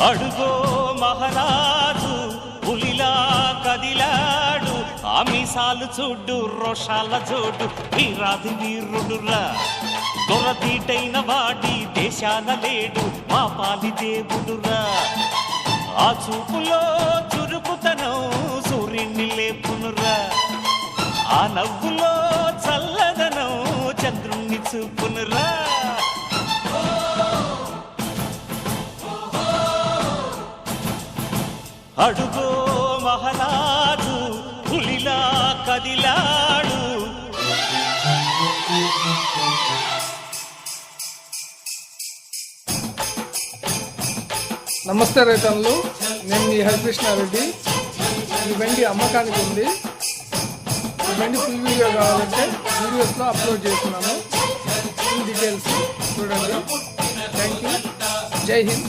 అడుగో మహారాజు పులిలా కదిలాడు, ఆ మీసాలు చూడు రోషాల జోడు, వీరాది వీరుడురా దొరదీటైన వాడి దేశాన లేడు, మా పాలి దేవుడురా. ఆ చూపులో చురుకుతనం సూర్యుని లేపునురా, ఆ నవ్వులో చల్లదనం చంద్రుణ్ణి చూపునురా. అడుగో మహారాజు పులిలా కదిలాడు. నమస్తే రైతన్నులు, నేను మీ హరికృష్ణారెడ్డి. ఈ బండి అమ్మకానికి ఉంది. ఈ బండి ఫుల్ వీడియో కావాలంటే వీడియోస్లో అప్లోడ్ చేస్తున్నాను. ఫుల్ డీటెయిల్స్ చూడండి. Thank you. జై హింద్.